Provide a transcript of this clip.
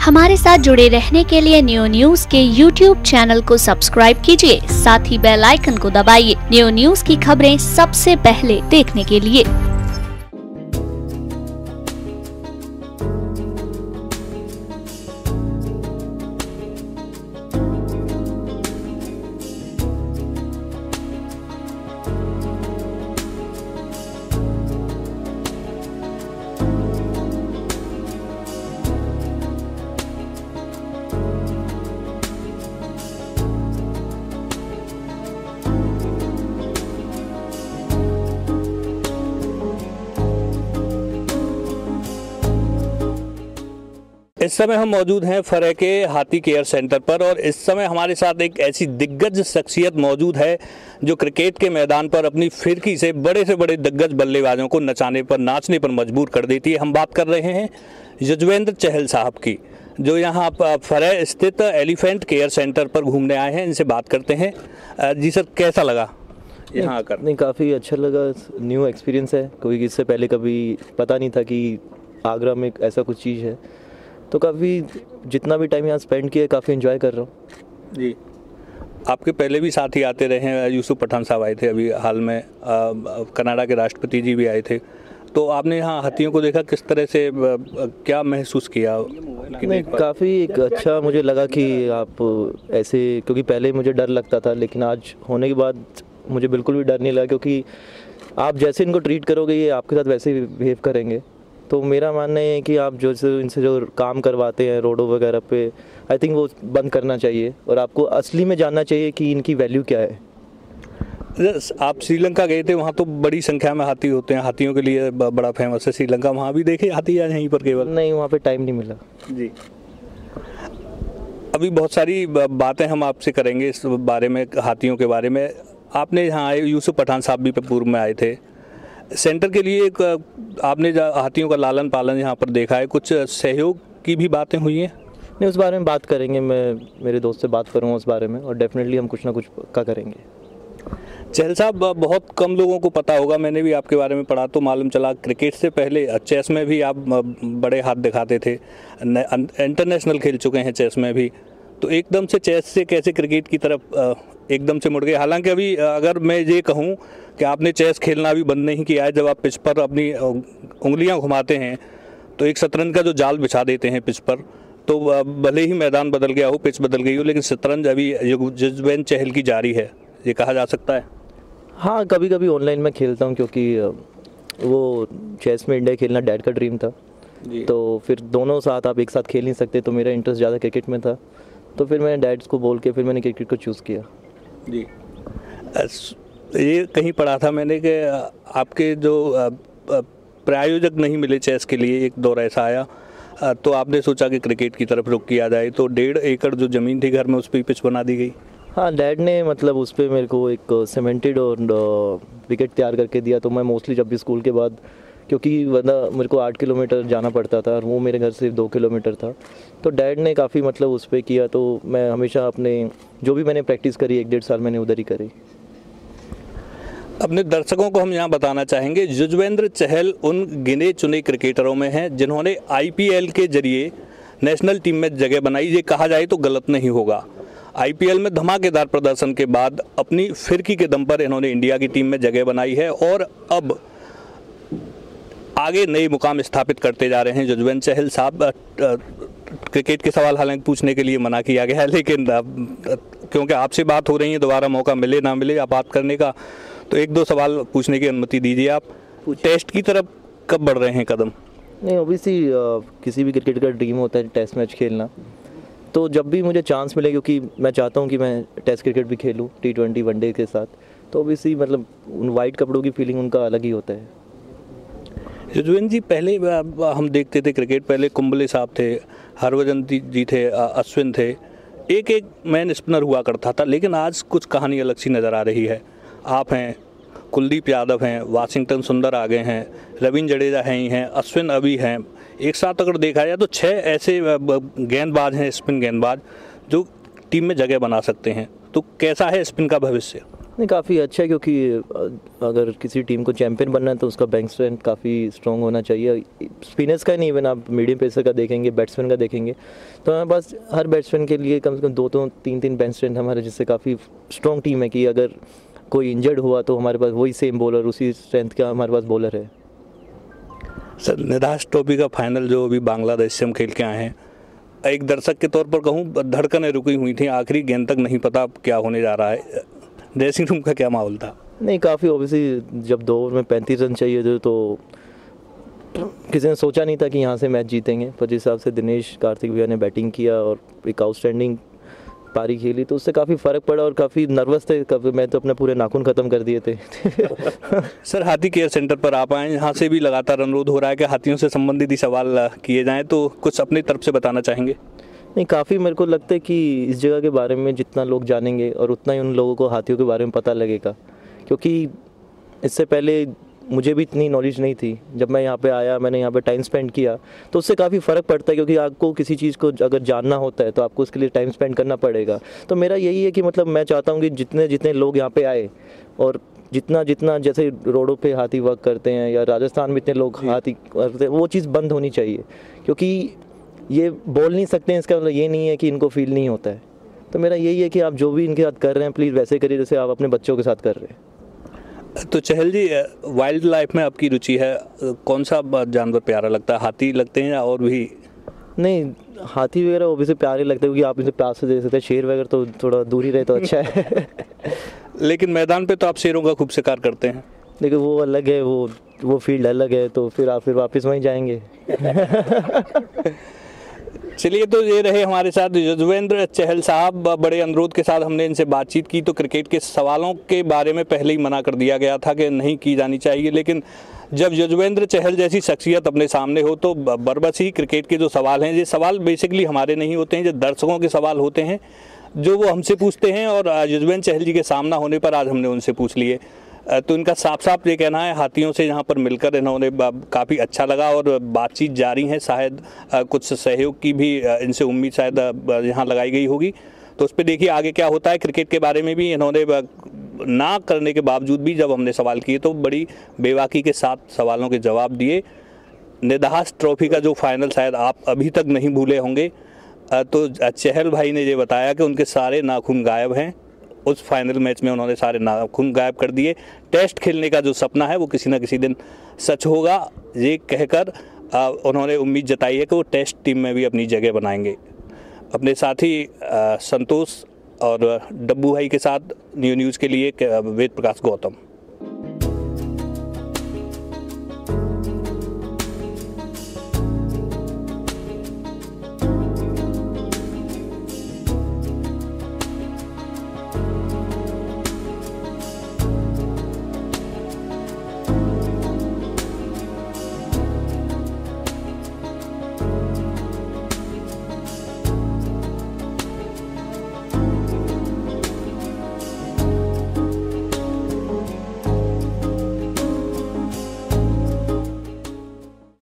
हमारे साथ जुड़े रहने के लिए न्यू न्यूज के YouTube चैनल को सब्सक्राइब कीजिए, साथ ही बेल आइकन को दबाइए न्यू न्यूज की खबरें सबसे पहले देखने के लिए। इस समय हम मौजूद हैं फरे के हाथी केयर सेंटर पर और इस समय हमारे साथ एक ऐसी दिग्गज शख्सियत मौजूद है जो क्रिकेट के मैदान पर अपनी फिरकी से बड़े दिग्गज बल्लेबाजों को नाचने पर मजबूर कर देती है। हम बात कर रहे हैं युजवेंद्र चहल साहब की, जो यहाँ फरे स्थित एलिफेंट केयर सेंटर पर घूमने आए हैं। इनसे बात करते हैं। जी सर, कैसा लगा यहाँ आकर? नहीं, काफ़ी अच्छा लगा। न्यू एक्सपीरियंस है, क्योंकि इससे पहले कभी पता नहीं था कि आगरा में ऐसा कुछ चीज़ है। तो काफ़ी जितना भी टाइम यहाँ स्पेंड किया काफ़ी एंजॉय कर रहा हूँ। जी, आपके पहले भी साथी आते रहे हैं। यूसुफ पठान साहब आए थे अभी हाल में, कनाडा के राष्ट्रपति जी भी आए थे। तो आपने यहाँ हाथियों को देखा, किस तरह से क्या महसूस किया? नहीं, काफ़ी एक अच्छा मुझे लगा कि आप ऐसे, क्योंकि पहले मुझे डर लगता था, लेकिन आज होने के बाद मुझे बिल्कुल भी डर नहीं लगा, क्योंकि आप जैसे इनको ट्रीट करोगे ये आपके साथ वैसे ही बिहेव करेंगे। तो मेरा मानना है कि आप जो इनसे जो काम करवाते हैं रोडों वगैरह पे, आई थिंक वो बंद करना चाहिए और आपको असली में जानना चाहिए कि इनकी वैल्यू क्या है। आप श्रीलंका गए थे, वहाँ तो बड़ी संख्या में हाथी होते हैं, हाथियों के लिए बड़ा फेमस है श्रीलंका। वहाँ भी देखे हाथी या यहीं पर केवल? नहीं, वहाँ पे टाइम नहीं मिला जी। अभी बहुत सारी बातें हम आपसे करेंगे इस बारे में, हाथियों के बारे में। आपने यहाँ आए, यूसुफ पठान साहब भी पूर्व में आए थे सेंटर के लिए। एक आपने हाथियों का लालन पालन यहाँ पर देखा है, कुछ सहयोग की भी बातें हुई हैं? नहीं, उस बारे में बात करेंगे। मैं मेरे दोस्त से बात करूँगा उस बारे में, और डेफिनेटली हम कुछ ना कुछ पक्का करेंगे। चहल साहब, बहुत कम लोगों को पता होगा, मैंने भी आपके बारे में पढ़ा तो मालूम चला, क्रिकेट से पहले चेस में भी आप बड़े हाथ दिखाते थे, इंटरनेशनल खेल चुके हैं चेस में भी। तो एकदम से चेस से कैसे क्रिकेट की तरफ एकदम से मुड़ गए? हालांकि अभी अगर मैं ये कहूँ कि आपने चेस खेलना भी बंद नहीं किया है, जब आप पिच पर अपनी उंगलियां घुमाते हैं तो एक शतरंज का जो जाल बिछा देते हैं पिच पर, तो भले ही मैदान बदल गया हो, पिच बदल गई हो, लेकिन शतरंज अभी युजवेंद्र चहल की जारी है, ये कहा जा सकता है। हाँ, कभी कभी ऑनलाइन मैं खेलता हूँ, क्योंकि वो चेस में इंडिया खेलना डैड का ड्रीम था। तो फिर दोनों साथ आप एक साथ खेल नहीं सकते, तो मेरा इंटरेस्ट ज़्यादा क्रिकेट में था। तो फिर मैंने डैड्स को बोल के फिर मैंने क्रिकेट को चूज़ किया। जी, ये कहीं पढ़ा था मैंने कि आपके जो प्रायोजक नहीं मिले चेस के लिए, एक दौर ऐसा आया, तो आपने सोचा कि क्रिकेट की तरफ रुख किया जाए। तो 1.5 एकड़ जो ज़मीन थी घर में, उस पर पिच बना दी गई। हाँ, डैड ने मतलब उस पर मेरे को एक सीमेंटेड और विकेट तैयार करके दिया। तो मैं मोस्टली जब भी स्कूल के बाद, क्योंकि वरना मेरे को 8 किलोमीटर जाना पड़ता था और वो मेरे घर से 2 किलोमीटर था, तो डैड ने काफ़ी मतलब उस पर किया। तो मैं हमेशा अपने जो भी मैंने प्रैक्टिस करी 1-1.5 साल मैंने उधर ही करी। अपने दर्शकों को हम यहाँ बताना चाहेंगे, युजवेंद्र चहल उन गिने चुने क्रिकेटरों में हैं जिन्होंने IPL के जरिए नेशनल टीम में जगह बनाई। ये कहा जाए तो गलत नहीं होगा। IPL में धमाकेदार प्रदर्शन के बाद अपनी फिरकी के दम पर इन्होंने इंडिया की टीम में जगह बनाई है और अब आगे नए मुकाम स्थापित करते जा रहे हैं युजवेंद्र चहल साहब। क्रिकेट के सवाल हालांकि पूछने के लिए मना किया गया है, लेकिन क्योंकि आपसे बात हो रही है, दोबारा मौका मिले ना मिले आप बात करने का, तो 1-2 सवाल पूछने की अनुमति दीजिए। आप टेस्ट की तरफ कब बढ़ रहे हैं कदम? नहीं, ओबियसली किसी भी क्रिकेट का ड्रीम होता है टेस्ट मैच खेलना। तो जब भी मुझे चांस मिले, क्योंकि मैं चाहता हूँ कि मैं टेस्ट क्रिकेट भी खेलूँ T20 वनडे के साथ, तो ओबियसली मतलब उन वाइट कपड़ों की फीलिंग उनका अलग ही होता है। युजवेंद्र जी, पहले हम देखते थे क्रिकेट, पहले कुंबले साहब थे, हरभजन जी थे, अश्विन थे, एक मैन स्पिनर हुआ करता था, लेकिन आज कुछ कहानी अलग सी नज़र आ रही है। आप हैं, कुलदीप यादव हैं, वाशिंगटन सुंदर आ गए हैं, रविंद्र जडेजा हैं ही हैं, अश्विन अभी हैं। एक साथ अगर देखा जाए तो 6 ऐसे गेंदबाज हैं, स्पिन गेंदबाज, जो टीम में जगह बना सकते हैं। तो कैसा है स्पिन का भविष्य? नहीं, काफ़ी अच्छा है, क्योंकि अगर किसी टीम को चैंपियन बनना है तो उसका बैंक स्ट्रेंथ काफ़ी स्ट्रॉन्ग होना चाहिए। स्पिनर्स का नहीं, इवन आप मीडियम पेसर का देखेंगे, बैट्समैन का देखेंगे, तो हमारे पास हर बैट्समैन के लिए कम से कम 2-3 बैंक स्ट्रेंथ हमारे, जिससे काफ़ी स्ट्रॉन्ग टीम है कि अगर कोई इंजर्ड हुआ तो हमारे पास वही सेम बॉलर, उसी स्ट्रेंथ का हमारे पास बॉलर है। सर, निदास ट्रॉफी का फाइनल जो अभी बांग्लादेश से हम खेल के आए हैं, एक दर्शक के तौर पर कहूँ धड़कनें रुकी हुई थी, आखिरी गेंद तक नहीं पता क्या होने जा रहा है। ड्रेसिंग रूम का क्या माहौल था? नहीं, काफ़ी ऑब्वियसली जब 2 ओवर में 35 रन चाहिए थे तो किसी ने सोचा नहीं था कि यहाँ से मैच जीतेंगे, पर जिस हिसाब से दिनेश कार्तिक भैया ने बैटिंग किया और एक आउटस्टैंडिंग पारी खेली तो उससे काफ़ी फ़र्क पड़ा, और काफ़ी नर्वस थे, मैं तो अपने पूरे नाखून ख़त्म कर दिए थे। सर, हाथी केयर सेंटर पर आप आए, यहाँ से भी लगातार अनुरोध हो रहा है कि हाथियों से संबंधित ही सवाल किए जाएँ, तो कुछ अपनी तरफ से बताना चाहेंगे? नहीं, काफ़ी मेरे को लगता है कि इस जगह के बारे में जितना लोग जानेंगे और उतना ही उन लोगों को हाथियों के बारे में पता लगेगा, क्योंकि इससे पहले मुझे भी इतनी नॉलेज नहीं थी। जब मैं यहाँ पे आया, मैंने यहाँ पे टाइम स्पेंड किया तो उससे काफ़ी फ़र्क पड़ता है, क्योंकि आपको किसी चीज़ को अगर जानना होता है तो आपको उसके लिए टाइम स्पेंड करना पड़ेगा। तो मेरा यही है कि मतलब मैं चाहता हूँ कि जितने जितने लोग यहाँ पे आए और जितना जितना जैसे रोडों पे हाथी वर्क करते हैं या राजस्थान में इतने लोग हाथी करते हैं, वो चीज़ बंद होनी चाहिए, क्योंकि ये बोल नहीं सकते हैं, इसका मतलब ये नहीं है कि इनको फील नहीं होता है। तो मेरा यही है कि आप जो भी इनके साथ कर रहे हैं प्लीज़ वैसे करिए जैसे आप अपने बच्चों के साथ कर रहे हैं। तो चहल जी, वाइल्ड लाइफ में आपकी रुचि है, कौन सा जानवर प्यारा लगता है? हाथी लगते हैं या और भी? नहीं, हाथी वगैरह वो भी से प्यारे लगते हैं, क्योंकि आप इनसे प्यार से दे सकते हैं। शेर वगैरह तो थोड़ा दूर ही रहे तो अच्छा है। लेकिन मैदान पे तो आप शेरों का खूब शिकार करते हैं। देखिए वो अलग है, वो फील्ड अलग है, तो फिर आप वापस वहीं जाएंगे। चलिए, तो ये रहे हमारे साथ युजवेंद्र चहल साहब। बड़े अनुरोध के साथ हमने इनसे बातचीत की, तो क्रिकेट के सवालों के बारे में पहले ही मना कर दिया गया था कि नहीं की जानी चाहिए, लेकिन जब युजवेंद्र चहल जैसी शख्सियत अपने सामने हो तो बरबस ही क्रिकेट के जो सवाल हैं, ये सवाल बेसिकली हमारे नहीं होते हैं, जो दर्शकों के सवाल होते हैं, जो वो हमसे पूछते हैं, और युजवेंद्र चहल जी के सामना होने पर आज हमने उनसे पूछ लिए। तो इनका साफ साफ ये कहना है, हाथियों से यहाँ पर मिलकर इन्होंने काफ़ी अच्छा लगा और बातचीत जारी है। शायद कुछ सहयोग की भी इनसे उम्मीद शायद यहाँ लगाई गई होगी, तो उस पर देखिए आगे क्या होता है। क्रिकेट के बारे में भी इन्होंने ना करने के बावजूद भी जब हमने सवाल किए तो बड़ी बेबाकी के साथ सवालों के जवाब दिए। निदास ट्रॉफी का जो फाइनल शायद आप अभी तक नहीं भूले होंगे, तो चहल भाई ने ये बताया कि उनके सारे नाखून गायब हैं। उस फाइनल मैच में उन्होंने सारे नाखून गायब कर दिए। टेस्ट खेलने का जो सपना है वो किसी न किसी दिन सच होगा, ये कहकर उन्होंने उम्मीद जताई है कि वो टेस्ट टीम में भी अपनी जगह बनाएंगे। अपने साथी संतोष और डब्बू भाई के साथ न्यू न्यूज़ के लिए वेद प्रकाश गौतम।